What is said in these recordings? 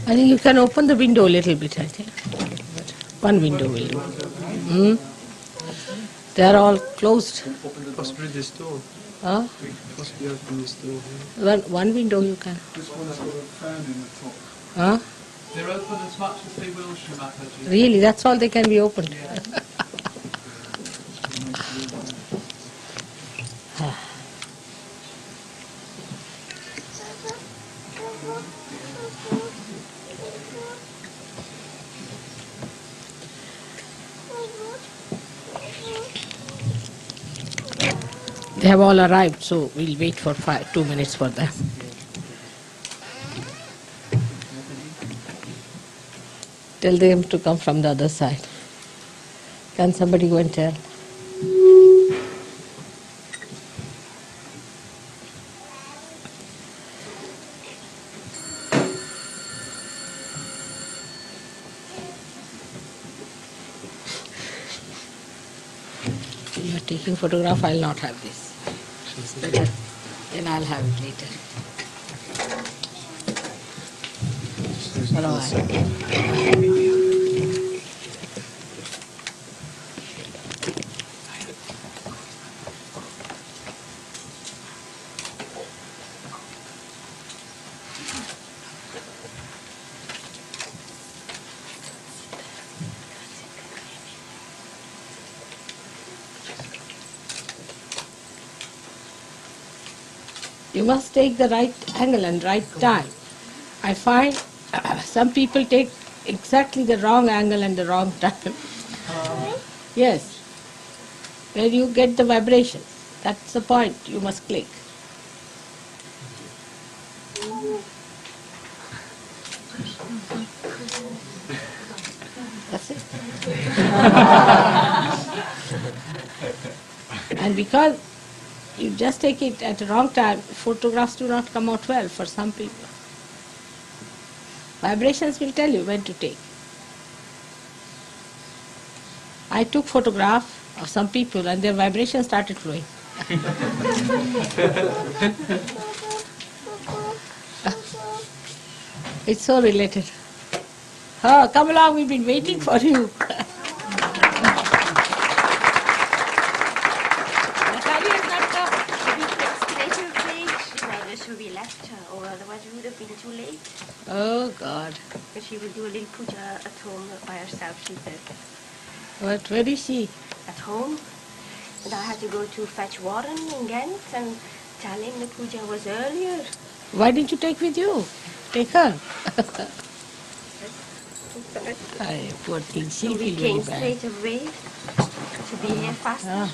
I think you can open the window a little bit, I think. One window will do. Hmm? They are all closed. Possibly this door. Huh? Possibly open this door. One window you can. This one's got a fan in the top. Huh? They're open as much as they will, Shri Mataji. Really, that's all they can be opened. They have all arrived, so we'll wait for 2 minutes for them. Tell them to come from the other side. Can somebody go and tell? You are taking photograph, I'll not have this. Better. Then I'll have it later. You must take the right angle and right time. I find some people take exactly the wrong angle and the wrong time. Yes. Where you get the vibrations. That's the point. You must click. That's it. And because you just take it at the wrong time, photographs do not come out well for some people. Vibrations will tell you when to take. I took photograph of some people and their vibrations started flowing. It's so related. Oh, come along, we've been waiting for you. We left her, or otherwise we would have been too late. Oh God. But she will do a little puja at home by herself, she said. But where is she? At home. And I had to go to fetch Warren in Ghent and tell him the puja was earlier. Why didn't you take with you? Take her. Ay, poor thing, she'll So we feel very came bad. straight away to be here faster. Ah,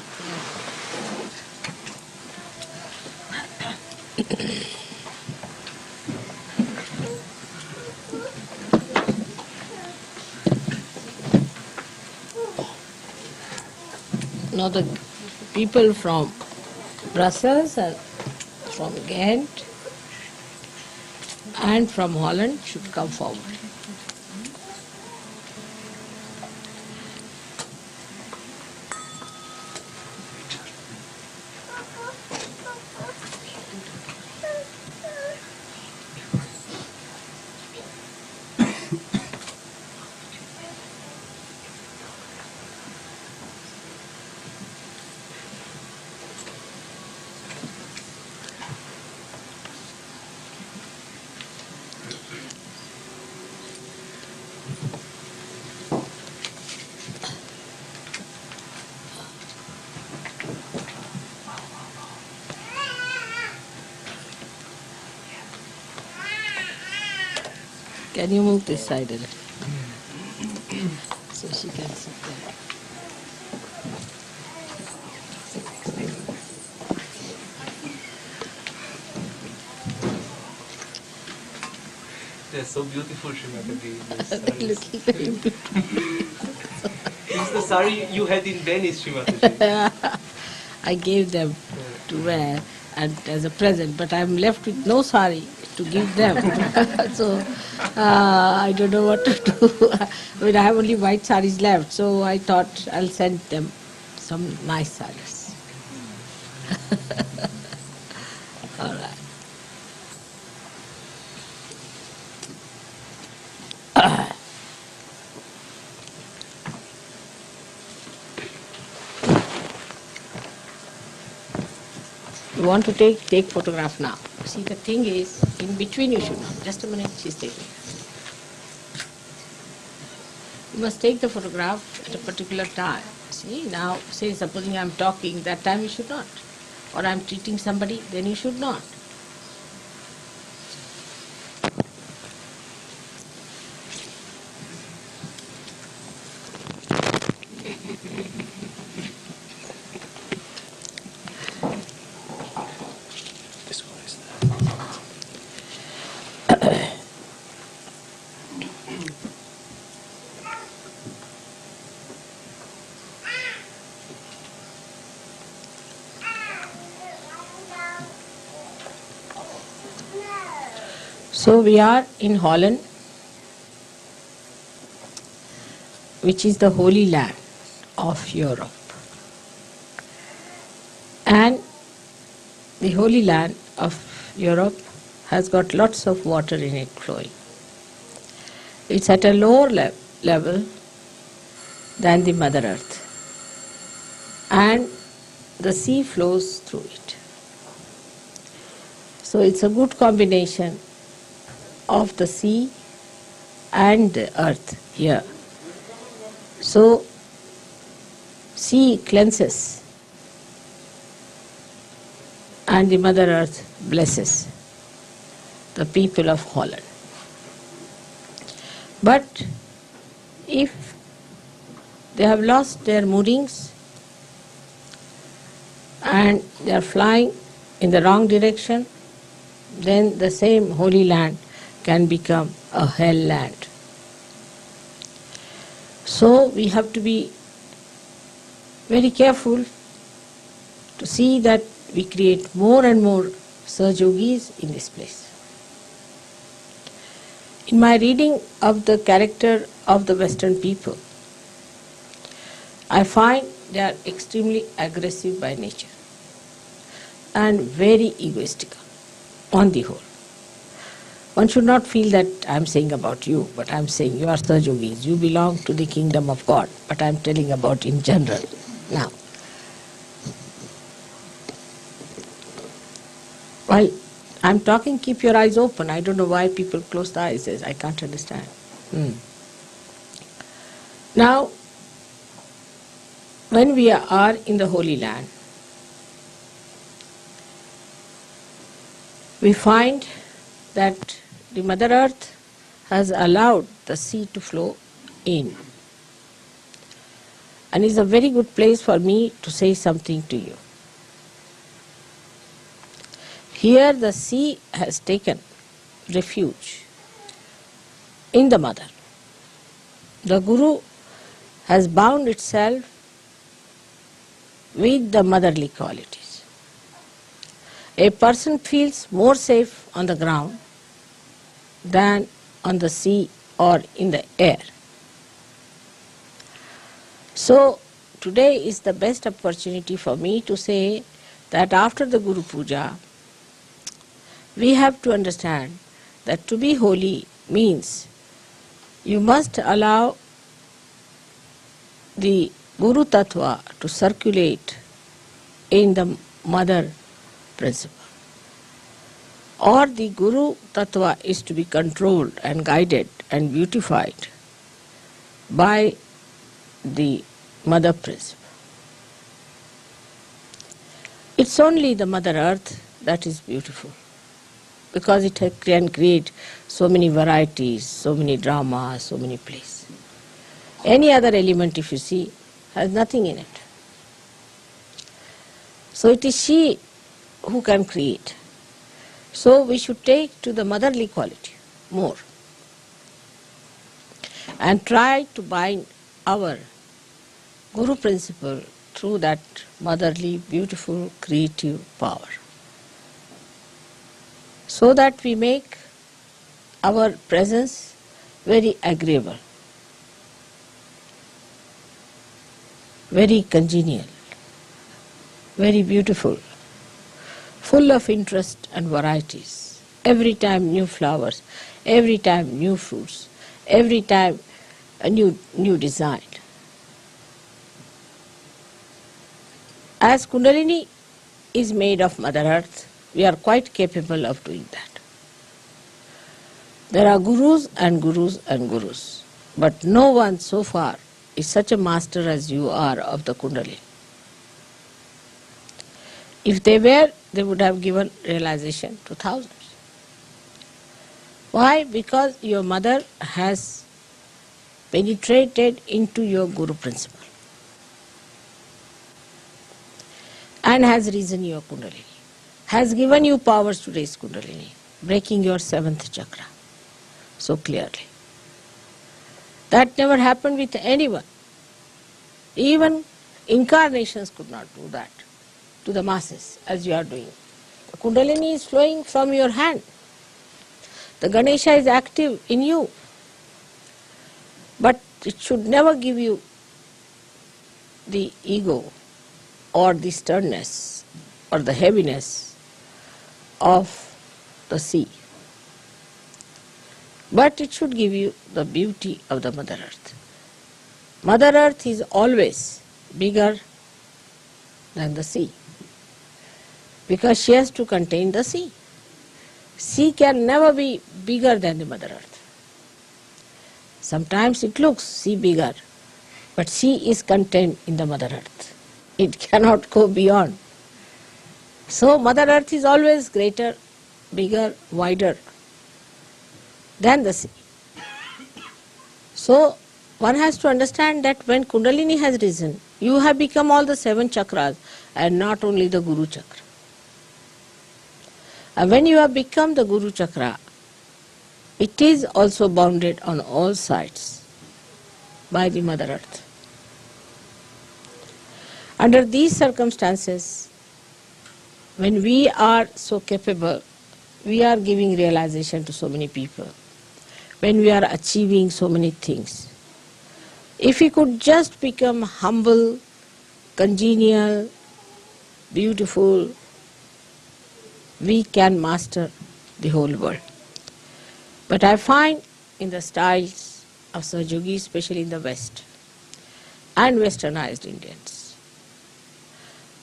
Now the people from Brussels and from Ghent and from Holland should come forward. Can you move this side a little? So she can sit there. They're so beautiful, Shri Mataji. Little very beautiful. This is the sari you had in Venice, Shri Mataji. I gave them to wear and as a present, but I'm left with no sari to give them. So I don't know what to do. I mean, I have only white saris left, so I thought I'll send them some nice saris. All right. You want to take photograph now. See, the thing is, in between you should not. Just a minute, she's taking. You must take the photograph at a particular time. See, now, say, supposing I'm talking, that time you should not. Or I'm treating somebody, then you should not. So we are in Holland, which is the Holy Land of Europe. And the Holy Land of Europe has got lots of water in it flowing. It's at a lower level than the Mother Earth. And the sea flows through it. So it's a good combination of the sea and the earth here. So sea cleanses and the Mother Earth blesses the people of Holland. But if they have lost their moorings and they are flying in the wrong direction, then the same Holy Land can become a hell land. So we have to be very careful to see that we create more and more Sahaja Yogis in this place. In my reading of the character of the Western people, I find they are extremely aggressive by nature and very egoistical on the whole. One should not feel that I am saying about you, but I am saying you are Sahaja Yogis, you belong to the kingdom of God, but I am telling about in general. Now, while I am talking, keep your eyes open. I don't know why people close the eyes, I can't understand. Now, when we are in the Holy Land, we find that the Mother Earth has allowed the sea to flow in. And is a very good place for me to say something to you. Here the sea has taken refuge in the Mother. The Guru has bound itself with the motherly qualities. A person feels more safe on the ground than on the sea or in the air. So today is the best opportunity for me to say that after the Guru Puja, we have to understand that to be holy means you must allow the Guru Tattva to circulate in the Mother principle. Or the Guru Tattva is to be controlled and guided and beautified by the Mother principle. It's only the Mother Earth that is beautiful, because it can create so many varieties, so many dramas, so many plays. Any other element, if you see, has nothing in it. So it is she who can create. So we should take to the motherly quality more and try to bind our Guru principle through that motherly, beautiful, creative power, so that we make our presence very agreeable, very congenial, very beautiful, full of interest and varieties. Every time new flowers, every time new fruits, every time a new design. As Kundalini is made of Mother Earth. We are quite capable of doing that. There are gurus and gurus and gurus, but no one so far is such a master as you are of the Kundalini. If they were, they would have given realization to thousands. Why? Because your mother has penetrated into your Guru principle and has risen your Kundalini, has given you powers to raise Kundalini, breaking your 7th chakra so clearly. That never happened with anyone. Even incarnations could not do that to the masses as you are doing. The Kundalini is flowing from your hand. The Ganesha is active in you. But it should never give you the ego or the sternness or the heaviness of the sea. But it should give you the beauty of the Mother Earth. Mother Earth is always bigger than the sea because she has to contain the sea. Sea can never be bigger than the Mother Earth. Sometimes it looks sea bigger, but sea is contained in the Mother Earth. It cannot go beyond. So Mother Earth is always greater, bigger, wider than the sea. So one has to understand that when Kundalini has risen, you have become all the 7 chakras and not only the Guru chakra. And when you have become the Guru chakra, it is also bounded on all sides by the Mother Earth. Under these circumstances, when we are so capable, we are giving realization to so many people, when we are achieving so many things. If we could just become humble, congenial, beautiful, we can master the whole world. But I find in the styles of Sahaja Yogi, especially in the West and westernized Indians,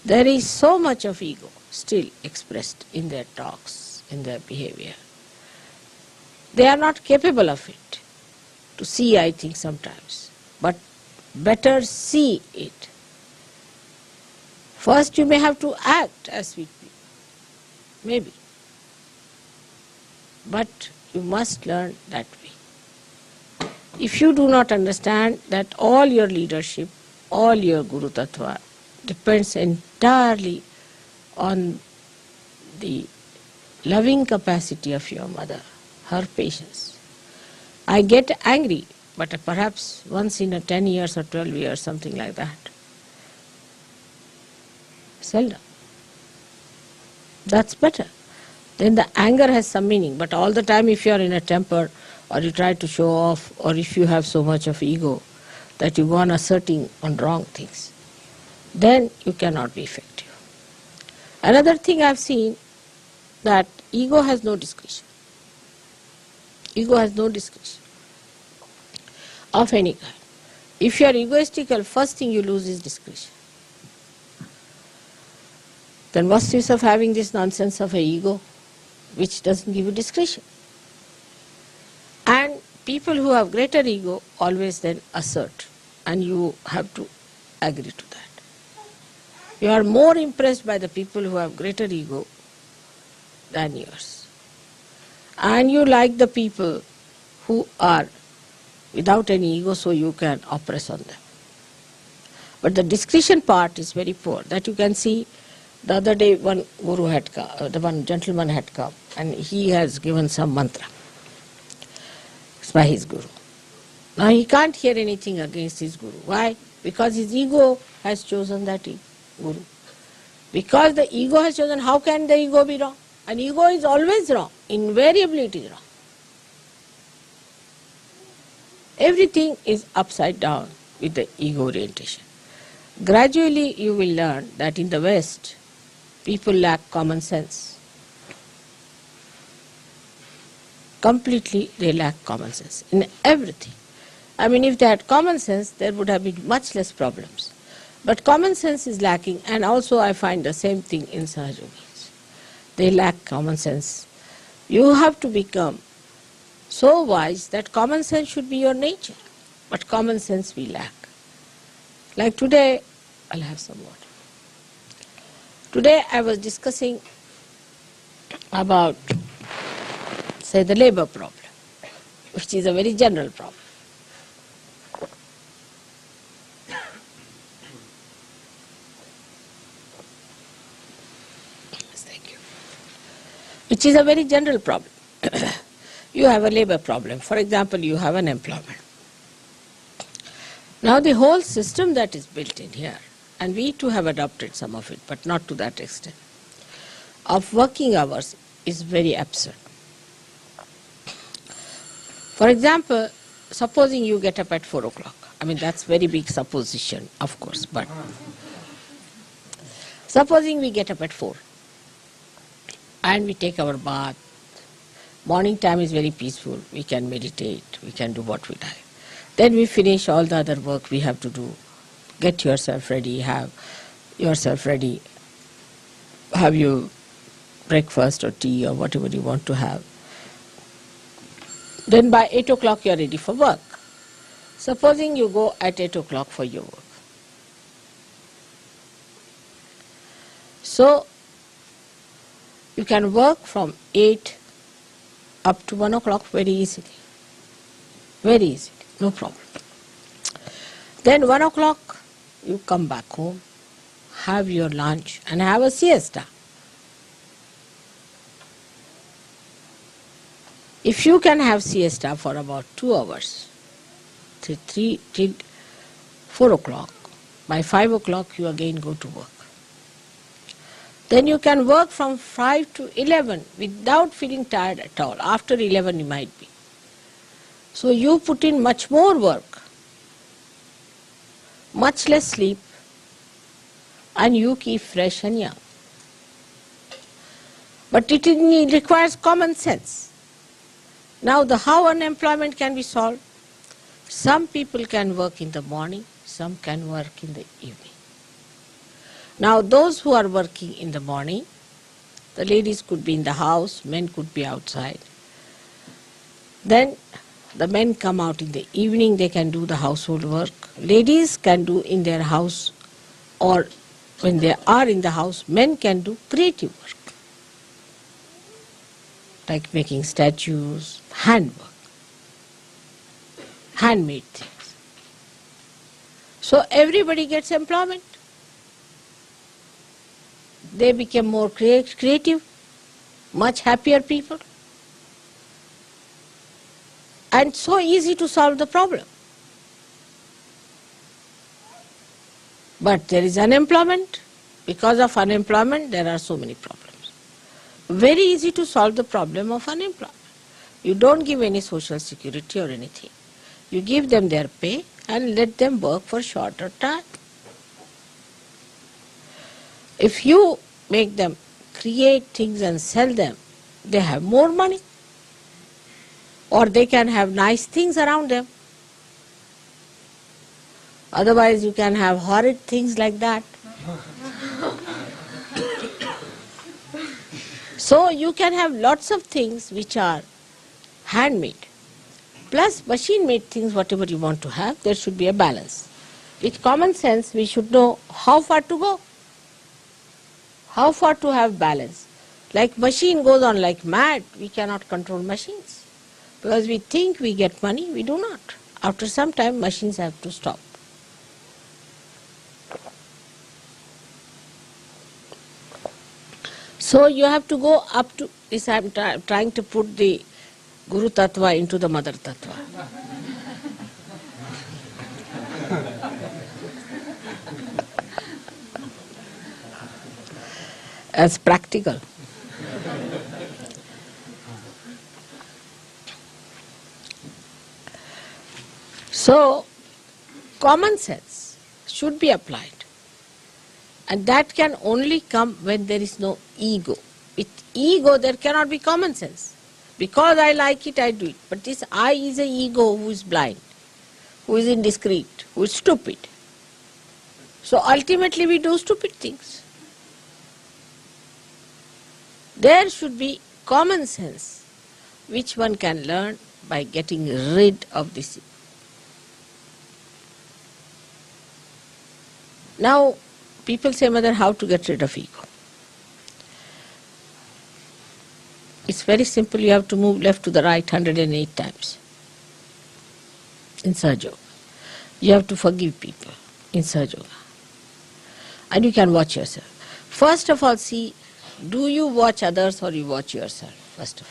there is so much of ego still expressed in their talks, in their behavior. They are not capable of it. To see, I think, sometimes. But better see it. First you may have to act as sweet people. Maybe. But you must learn that way. If you do not understand that all your leadership, all your Guru Tattva depends entirely on the loving capacity of your mother, her patience. I get angry, but perhaps once in a 10 years or 12 years, something like that. Seldom. That's better. Then the anger has some meaning, but all the time if you are in a temper or you try to show off or if you have so much of ego that you go on asserting on wrong things, then you cannot be effective. Another thing I have seen, that ego has no discretion. Ego has no discretion of any kind. If you are egoistical, first thing you lose is discretion. Then what's the use of having this nonsense of an ego which doesn't give you discretion? And people who have greater ego always then assert, and you have to agree to that. You are more impressed by the people who have greater ego than yours. And you like the people who are without any ego, so you can oppress on them. But the discretion part is very poor. That you can see. The other day one guru had come, one gentleman had come, and he has given some mantra. It's by his guru. Now he can't hear anything against his guru. Why? Because his ego has chosen that guru. Because the ego has chosen, how can the ego be wrong? And ego is always wrong. Invariably it is wrong. Everything is upside down with the ego orientation. Gradually you will learn that in the West, people lack common sense. Completely they lack common sense in everything. I mean, if they had common sense, there would have been much less problems. But common sense is lacking, and also I find the same thing in Sahaja Yogis. They lack common sense. You have to become so wise that common sense should be your nature, but common sense we lack. Like today, I'll have some water. Today I was discussing about, say, the labor problem, which is a very general problem. Yes, thank you. Which is a very general problem. You have a labor problem. For example, you have an employment. Now the whole system that is built in here, and we too have adopted some of it, but not to that extent, of working hours is very absurd. For example, supposing you get up at 4 o'clock. I mean, that's very big supposition, of course, but supposing we get up at 4 and we take our bath. Morning time is very peaceful. We can meditate, we can do what we like. Then we finish all the other work we have to do. Get yourself ready, have yourself ready, have your breakfast or tea or whatever you want to have. Then by 8 o'clock you are ready for work. Supposing you go at 8 o'clock for your work. So you can work from 8 up to 1 o'clock very easily. Very easily, no problem. Then 1 o'clock you come back home, have your lunch and have a siesta. If you can have siesta for about 2 hours, till 4 o'clock, by 5 o'clock you again go to work. Then you can work from 5 to 11 without feeling tired at all. After 11 you might be. So you put in much more work, much less sleep, and you keep fresh and young. But it requires common sense. Now how unemployment can be solved? Some people can work in the morning, some can work in the evening. Now those who are working in the morning, the ladies could be in the house, men could be outside. Then the men come out in the evening, they can do the household work. Ladies can do in their house, or when they are in the house, men can do creative work, like making statues, handwork, handmade things. So everybody gets employment. They become more creative, much happier people. And so easy to solve the problem. But there is unemployment. Because of unemployment, there are so many problems. Very easy to solve the problem of unemployment. You don't give any social security or anything. You give them their pay and let them work for shorter time. If you make them create things and sell them, they have more money. Or they can have nice things around them. Otherwise you can have horrid things like that. So you can have lots of things which are handmade. Plus machine-made things, whatever you want to have, there should be a balance. With common sense, we should know how far to go. How far to have balance. Like machine goes on like mad, we cannot control machines. Because we think we get money, we do not. After some time, machines have to stop. So you have to go up to this. I am trying to put the Guru Tattva into the Mother Tattva. As practical. So, common sense should be applied. And that can only come when there is no ego. With ego, there cannot be common sense. Because I like it, I do it. But this I is an ego who is blind, who is indiscreet, who is stupid. So ultimately we do stupid things. There should be common sense, which one can learn by getting rid of this. Now, people say, Mother, how to get rid of ego? It's very simple. You have to move left to the right 108 times in Sahaja Yoga. You have to forgive people in Sahaja Yoga. And you can watch yourself. First of all, see, do you watch others or you watch yourself, first of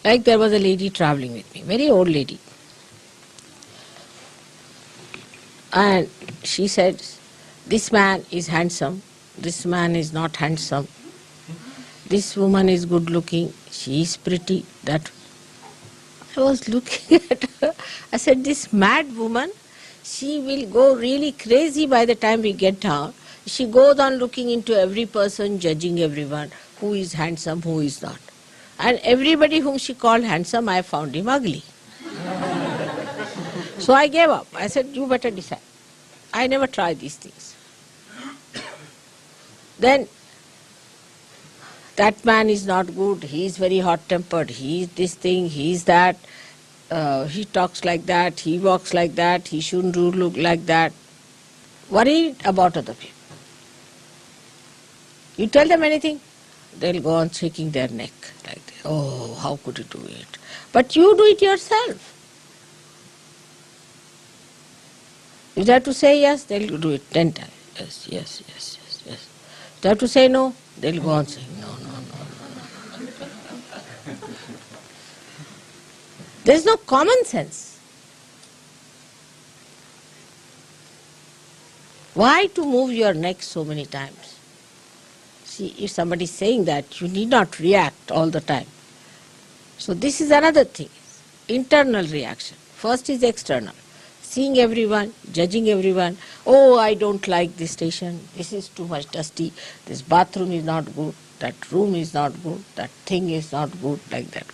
all. Like there was a lady traveling with me, very old lady. And she said, this man is handsome, this man is not handsome, this woman is good looking, she is pretty. That I was looking at her. I said, this mad woman, she will go really crazy by the time we get down. She goes on looking into every person, judging everyone, who is handsome, who is not. And everybody whom she called handsome, I found him ugly. So I gave up. I said, you better decide. I never try these things. Then, that man is not good, he is very hot-tempered, he is this thing, he is that, he talks like that, he walks like that, he shouldn't look like that. Worried about other people. You tell them anything, they'll go on shaking their neck like that. Oh, how could you do it? But you do it yourself. If they have to say yes, they'll do it 10 times. Yes, yes, yes, yes, yes. If they have to say no, they'll go on saying no, no, no. There's no common sense. Why to move your neck so many times? See, if somebody is saying that, you need not react all the time. So this is another thing, internal reaction. First is external. Seeing everyone, judging everyone. Oh, I don't like this station, this is too much dusty, this bathroom is not good, that room is not good, that thing is not good, like that.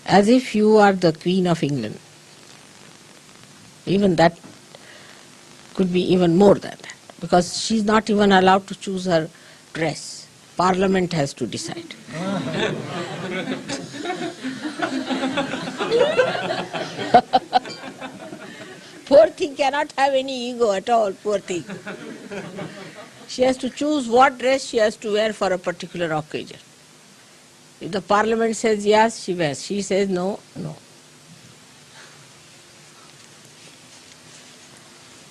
As if you are the Queen of England. Even that could be even more than that, because she's not even allowed to choose her dress. Parliament has to decide. Poor thing cannot have any ego at all, poor thing. She has to choose what dress she has to wear for a particular occasion. If the Parliament says yes, she wears. She says no, no.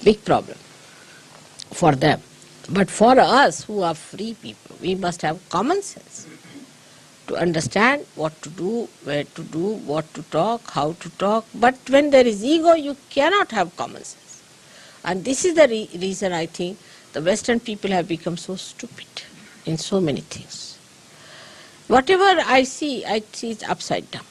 Big problem for them. But for us who are free people, we must have common sense to understand what to do, where to do, what to talk, how to talk. But when there is ego, you cannot have common sense. And this is the reason I think the Western people have become so stupid in so many things. Whatever I see it upside down.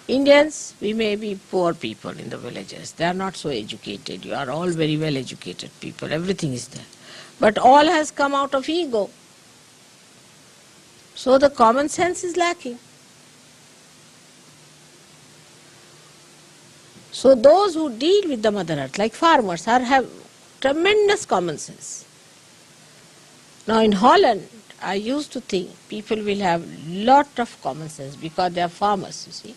Indians, we may be poor people in the villages. They are not so educated. You are all very well educated people. Everything is there. But all has come out of ego. So the common sense is lacking. So those who deal with the Mother Earth, like farmers, have tremendous common sense. Now in Holland, I used to think people will have lot of common sense because they are farmers, you see.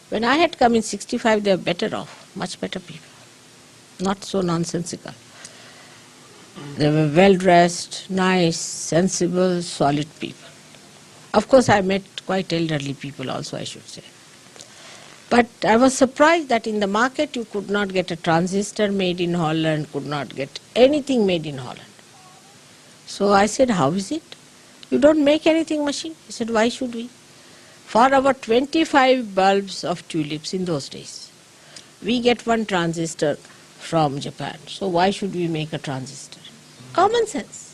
When I had come in 65, they were better off, much better people, not so nonsensical. They were well-dressed, nice, sensible, solid people. Of course, I met quite elderly people also, I should say. But I was surprised that in the market you could not get a transistor made in Holland, could not get anything made in Holland. So I said, how is it? You don't make anything machine? He said, why should we? For our 25 bulbs of tulips in those days, we get one transistor from Japan. So why should we make a transistor? Common sense.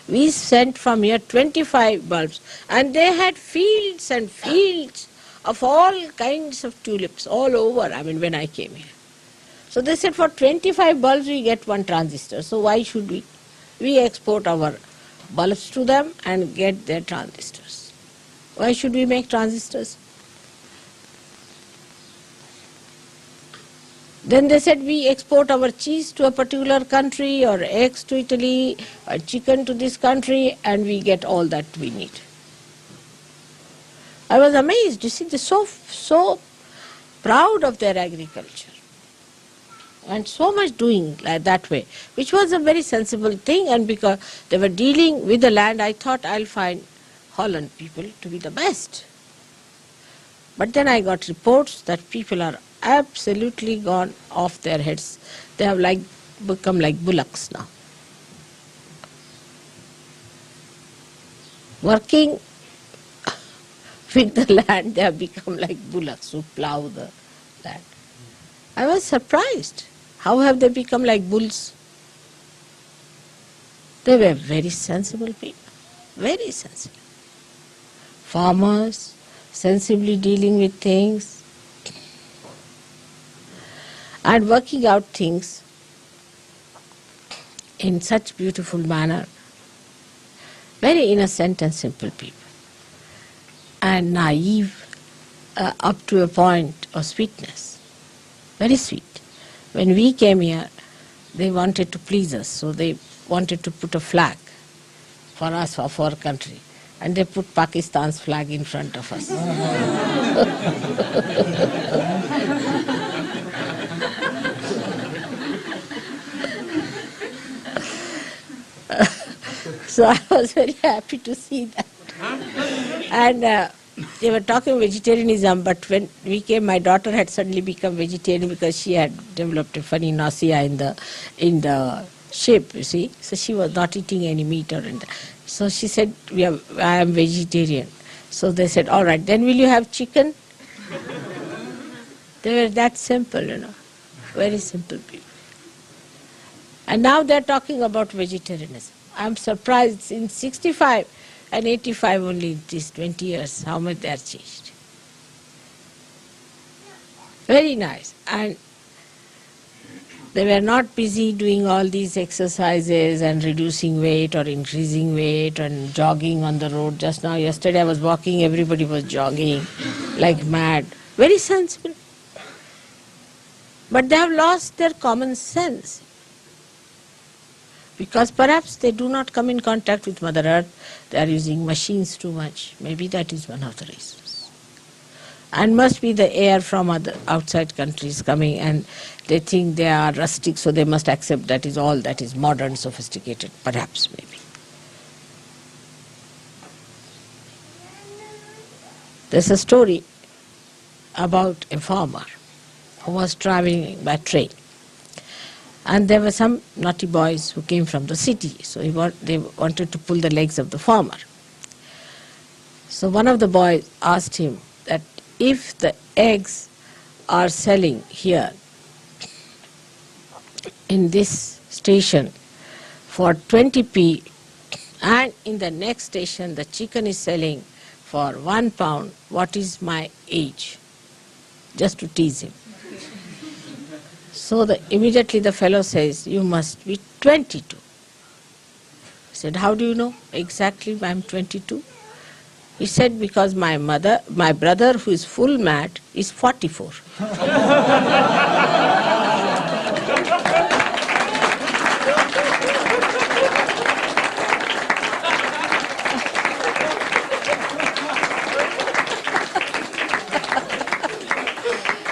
We sent from here 25 bulbs, and they had fields and fields of all kinds of tulips all over, when I came here. So they said for 25 bulbs we get one transistor, so why should we? We export our bulbs to them and get their transistors. Why should we make transistors? Then they said we export our cheese to a particular country, or eggs to Italy, or chicken to this country, and we get all that we need. I was amazed. You see, they're so proud of their agriculture. And so much doing like that way, which was a very sensible thing, and because they were dealing with the land, I thought I'll find Holland people to be the best. But then I got reports that people are absolutely gone off their heads. They have become like bullocks now. Working with the land, they have become like bullocks who plow the land. I was surprised. How have they become like bulls? They were very sensible people, very sensible. Farmers, sensibly dealing with things and working out things in such beautiful manner. Very innocent and simple people. And naive up to a point of sweetness. Very sweet. When we came here, they wanted to please us, so they wanted to put a flag for us, for our country. And they put Pakistan's flag in front of us. So I was very happy to see that. And they were talking vegetarianism, but when we came, my daughter had suddenly become vegetarian because she had developed a funny nausea in the ship, you see. So she was not eating any meat or anything. So she said, I am vegetarian. So they said, all right, then will you have chicken? They were that simple, very simple people. And now they're talking about vegetarianism. I'm surprised in 65 and 85 only in these 20 years, how much they are changed. Very nice. And they were not busy doing all these exercises and reducing weight or increasing weight and jogging on the road. Just now, yesterday I was walking, everybody was jogging like mad. Very sensible. But they have lost their common sense. Because perhaps they do not come in contact with Mother Earth, they are using machines too much. Maybe that is one of the reasons. And must be the air from other outside countries coming, and they think they are rustic, so they must accept that is all that is modern, sophisticated, perhaps, maybe. There's a story about a farmer who was traveling by train. And there were some naughty boys who came from the city, so they wanted to pull the legs of the farmer. So one of the boys asked him that if the eggs are selling here in this station for 20p, and in the next station the chicken is selling for £1, what is my age? Just to tease him. So immediately the fellow says, you must be 22. He said, how do you know exactly I'm 22? He said, because my brother who is full mad is 44.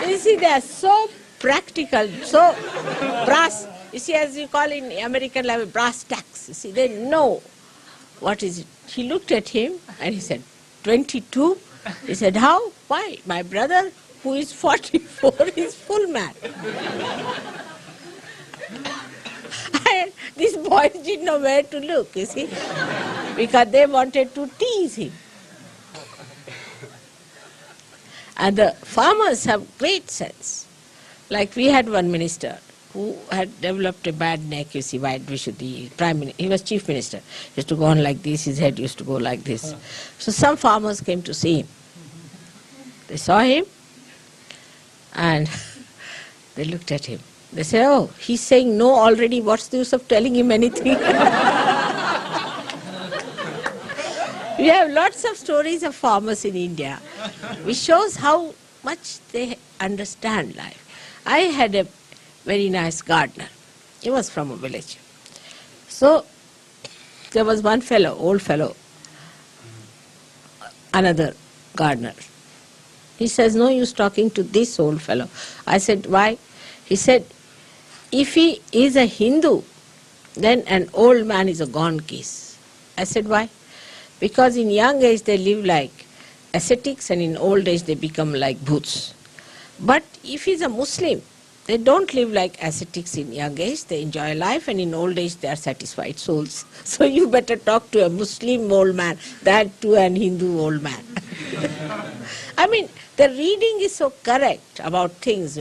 You see, they are so practical, so brass, you see, as you call in American level, brass tacks. You see, they know what is it. He looked at him and he said, 22? He said, how? Why? My brother, who is 44, is full mad. And these boys didn't know where to look, you see, because they wanted to tease him. And the farmers have great sense. Like we had one minister who had developed a bad neck, you see, Prime Minister, he was Chief Minister. He used to go on like this, his head used to go like this. So some farmers came to see him. They saw him and they looked at him. They said, oh, he's saying no already, what's the use of telling him anything? We have lots of stories of farmers in India, which shows how much they understand life. I had very nice gardener. He was from a village. So there was one fellow, old fellow, another gardener. He says, no use talking to this old fellow. I said, why? He said, if he is a Hindu, then an old man is a gone case. I said, why? Because in young age they live like ascetics and in old age they become like bhoots. But if he's a Muslim, they don't live like ascetics in young age, they enjoy life, and in old age they are satisfied souls. So you better talk to a Muslim old man than to an Hindu old man. I mean, the reading is so correct about things,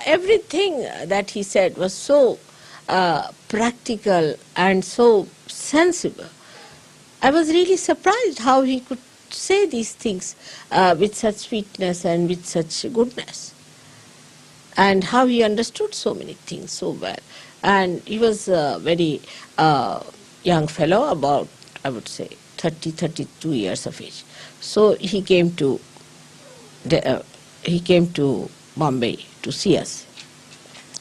Everything that he said was so practical and so sensible. I was really surprised how he could say these things with such sweetness and with such goodness, and how he understood so many things so well. And he was a very young fellow, about, I would say, 30, 32 years of age. So he came to Bombay to see us.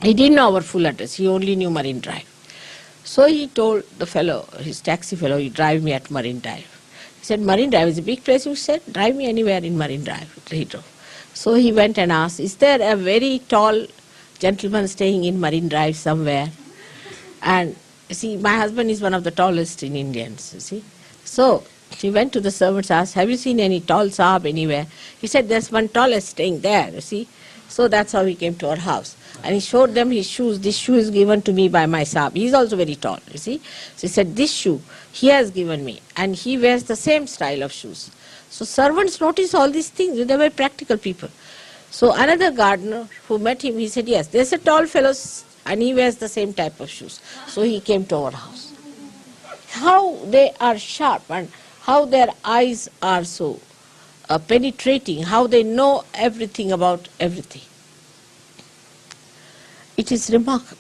He didn't know our full address, he only knew Marine Drive. So he told the fellow, his taxi fellow, he drive me at Marine Drive. He said, Marine Drive is a big place. He said, drive me anywhere in Marine Drive. He drove. So he went and asked, is there a very tall gentleman staying in Marine Drive somewhere? And you see, my husband is one of the tallest in Indians, you see. So he went to the servants, asked, have you seen any tall Sahab anywhere? He said, there's one tallest staying there, you see. So that's how he came to our house. And he showed them his shoes. This shoe is given to me by my Sahab. He is also very tall, you see. So he said, this shoe he has given me. And he wears the same style of shoes. So servants notice all these things. They were practical people. So another gardener who met him, he said, yes, there's a tall fellow and he wears the same type of shoes. So he came to our house. How they are sharp and how their eyes are so penetrating, how they know everything about everything. It is remarkable,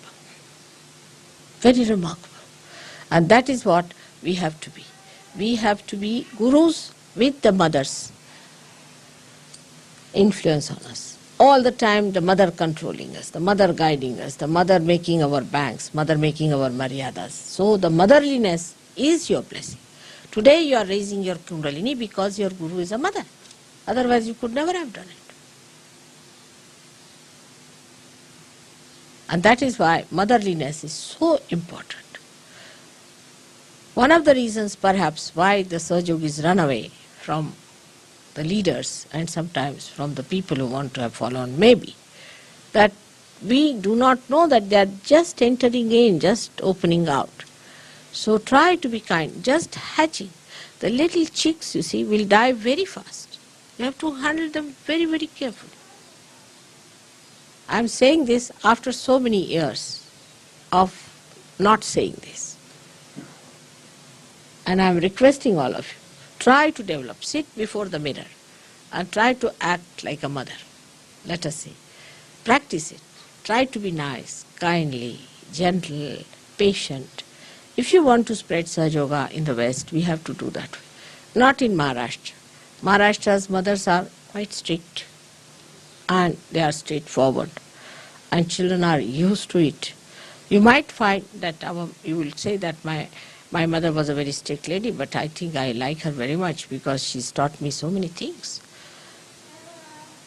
very remarkable. And that is what we have to be. We have to be gurus with the mother's influence on us. All the time the mother controlling us, the mother guiding us, the mother making our banks, mother making our maryadas. So the motherliness is your blessing. Today you are raising your kundalini because your guru is a mother. Otherwise you could never have done it. And that is why motherliness is so important. One of the reasons perhaps why the Sahaja Yogis run away from the leaders and sometimes from the people who want to have followed may be that we do not know that they are just entering in, just opening out. So try to be kind, just hatching. The little chicks, you see, will die very fast. You have to handle them very, very carefully. I am saying this after so many years of not saying this. And I am requesting all of you, try to develop, sit before the mirror and try to act like a mother. Let us say. Practice it. Try to be nice, kindly, gentle, patient. If you want to spread Sahaja Yoga in the West, we have to do that way. Not in Maharashtra. Maharashtra's mothers are quite strict and they are straightforward and children are used to it. You might find that you will say that my mother was a very strict lady, but I think I like her very much because she's taught me so many things.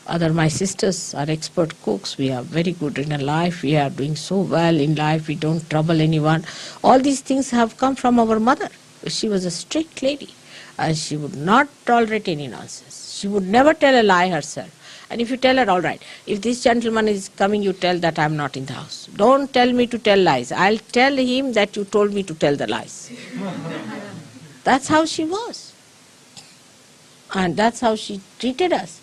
My sisters are expert cooks. We are very good in life. We are doing so well in life. We don't trouble anyone. All these things have come from our mother. She was a strict lady and she would not tolerate any nonsense. She would never tell a lie herself. And if you tell her, all right, if this gentleman is coming, you tell that I'm not in the house. Don't tell me to tell lies. I'll tell him that you told me to tell the lies. That's how she was. And that's how she treated us.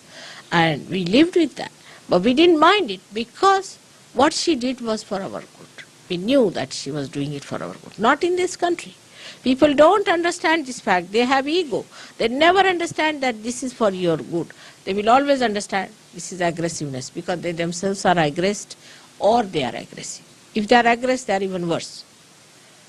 And we lived with that. But we didn't mind it because what she did was for our good. We knew that she was doing it for our good. Not in this country. People don't understand this fact. They have ego. They never understand that this is for your good. They will always understand this is aggressiveness because they themselves are aggressed or they are aggressive. If they are aggressive, they are even worse.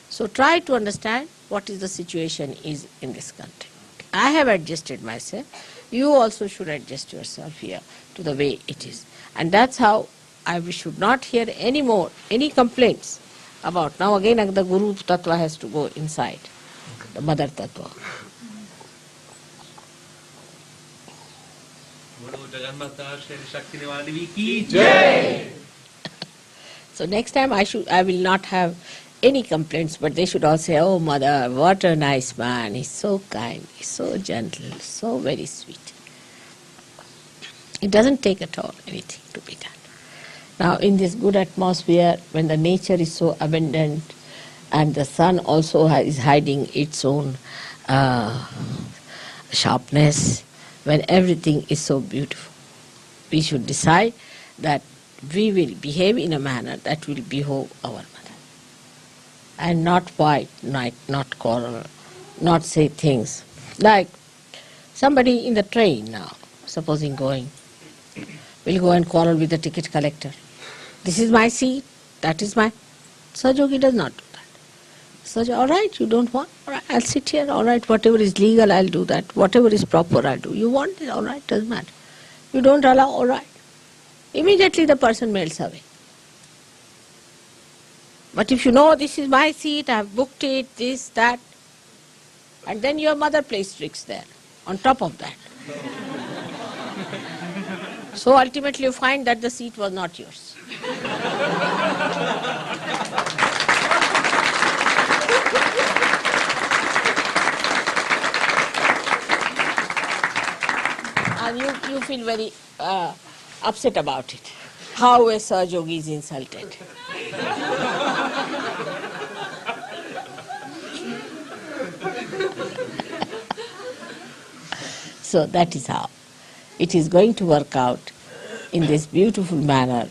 So try to understand what is the situation is in this country. I have adjusted myself. You also should adjust yourself here to the way it is. And that's how I should not hear any more, any complaints about. Now again the Guru Tattva has to go inside, the Mother Tattva. So next time I will not have any complaints, but they should all say, "Oh Mother, what a nice man, he's so kind, he's so gentle, so very sweet." It doesn't take at all anything to be done. Now in this good atmosphere, when the nature is so abundant and the sun also is hiding its own sharpness, when everything is so beautiful, we should decide that we will behave in a manner that will behove our mother. And not fight, not quarrel, not say things. Like somebody in the train now, supposing going, will go and quarrel with the ticket collector. This is my seat, that is my... Sahaja Yogi does not do that. Sahaja, all right, you don't want, all right, I'll sit here, all right, whatever is legal, I'll do that. Whatever is proper, I'll do. You want it, all right, doesn't matter. You don't allow, all right. Immediately the person melts away. But if you know this is my seat, I have booked it, this, that, and then your mother plays tricks there, on top of that. So ultimately you find that the seat was not yours. And you feel very upset about it. How a Sahaja Yogi is insulted. So that is how it is going to work out in this beautiful manner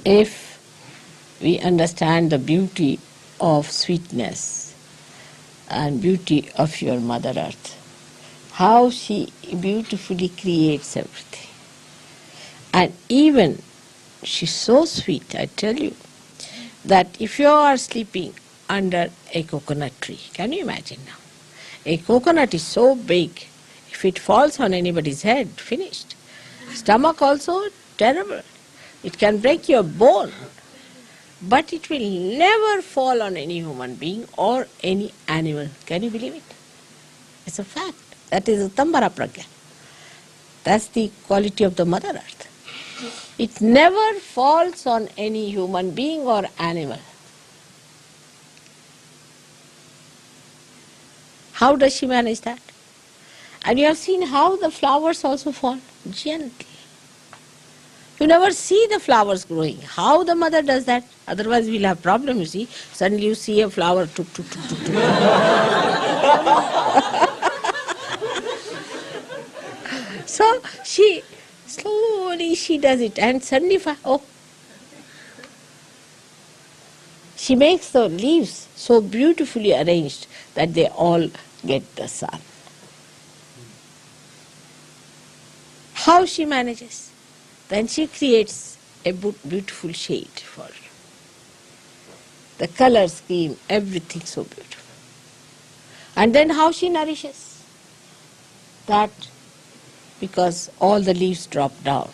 if we understand the beauty of sweetness and beauty of your Mother Earth. How she beautifully creates everything. And even she's so sweet, I tell you, that if you are sleeping under a coconut tree, can you imagine now? A coconut is so big, if it falls on anybody's head, finished. Stomach also, terrible. It can break your bone. But it will never fall on any human being or any animal. Can you believe it? It's a fact. That is Utambara Pragya. That's the quality of the Mother Earth. It never falls on any human being or animal. How does she manage that? And you have seen how the flowers also fall gently. You never see the flowers growing. How the mother does that? Otherwise we'll have problem, you see. Suddenly you see a flower, tuk, tuk, tuk, tuk, tuk. So she, slowly she does it and suddenly, she makes the leaves so beautifully arranged that they all get the sun. How she manages? Then she creates a beautiful shade for you. The color scheme, everything so beautiful. And then how she nourishes? That because all the leaves drop down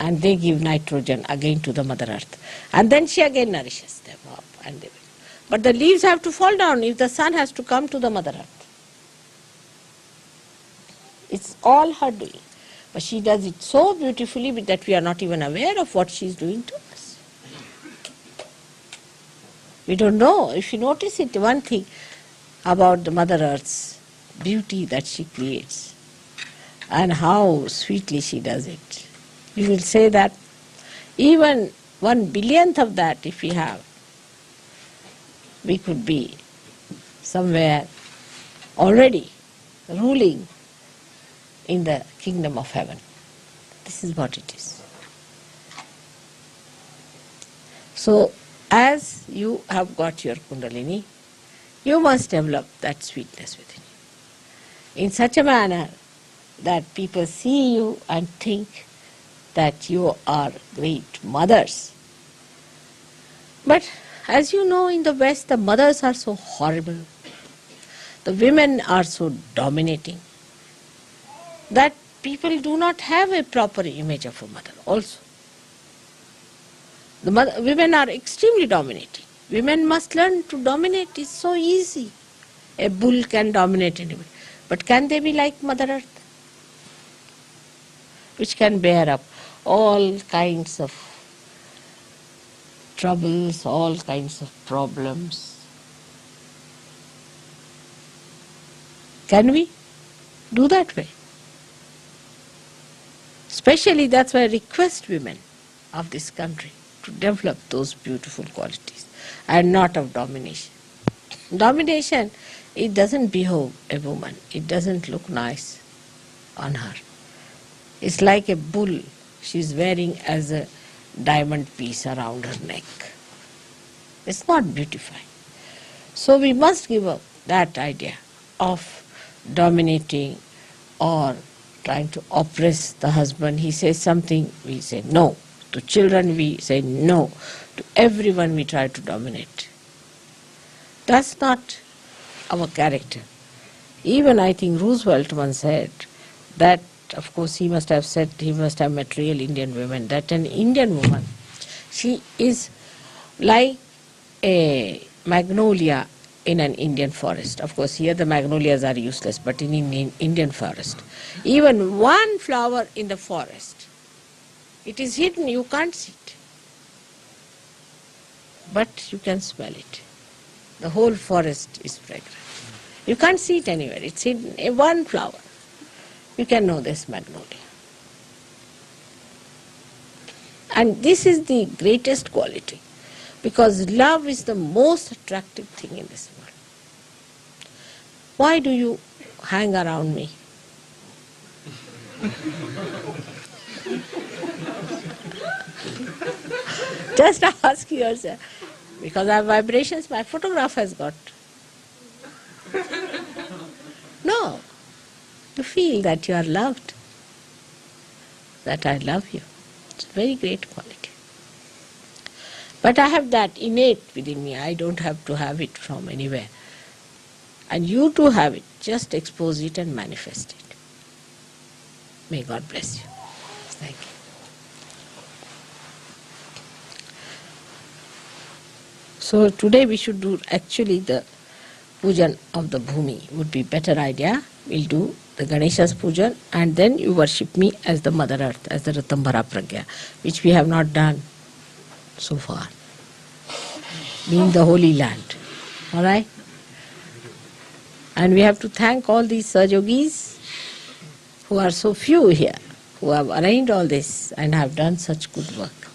and they give nitrogen again to the Mother Earth. And then she again nourishes them up. But the leaves have to fall down if the sun has to come to the Mother Earth. It's all her doing. But she does it so beautifully that we are not even aware of what she is doing to us. We don't know. If you notice it, one thing about the Mother Earth's beauty that she creates and how sweetly she does it. You will say that even 1/1000th of that if we have, we could be somewhere already ruling in the kingdom of heaven. This is what it is. So, as you have got your Kundalini, you must develop that sweetness within you in such a manner that people see you and think that you are great mothers. But as you know, in the West, the mothers are so horrible. The women are so dominating that people do not have a proper image of a mother also. Women are extremely dominating. Women must learn to dominate. It's so easy. A bull can dominate anybody. But can they be like Mother Earth, which can bear up all kinds of troubles, all kinds of problems? Can we do that way? Especially that's why I request women of this country to develop those beautiful qualities and not of domination. Domination, it doesn't behove a woman. It doesn't look nice on her. It's like a bull she's wearing as a diamond piece around her neck. It's not beautifying. So we must give up that idea of dominating or trying to oppress the husband. He says something, we say no. To children we say no. To everyone we try to dominate. That's not our character. Even I think Roosevelt once said that, of course he must have met real Indian women, that an Indian woman, she is like a magnolia in an Indian forest. Of course here the magnolias are useless, but in Indian forest, even one flower in the forest, it is hidden, you can't see it. But you can smell it. The whole forest is fragrant. You can't see it anywhere, it's hidden in one flower. You can know this magnolia. And this is the greatest quality, because love is the most attractive thing in this world. Why do you hang around me? Just ask yourself. Because I have vibrations, my photograph has got. No. You feel that you are loved, that I love you. It's a very great quality. But I have that innate within me. I don't have to have it from anywhere. And you too have it. Just expose it and manifest it. May God bless you. Thank you. So today we should do actually the pujan of the Bhumi would be better idea. We'll do the Ganesha's pujan and then you worship me as the Mother Earth, as the Ratambhara Pragya, which we have not done so far, being the Holy Land. Alright? And we have to thank all these Sahajogis who are so few here, who have arranged all this and have done such good work.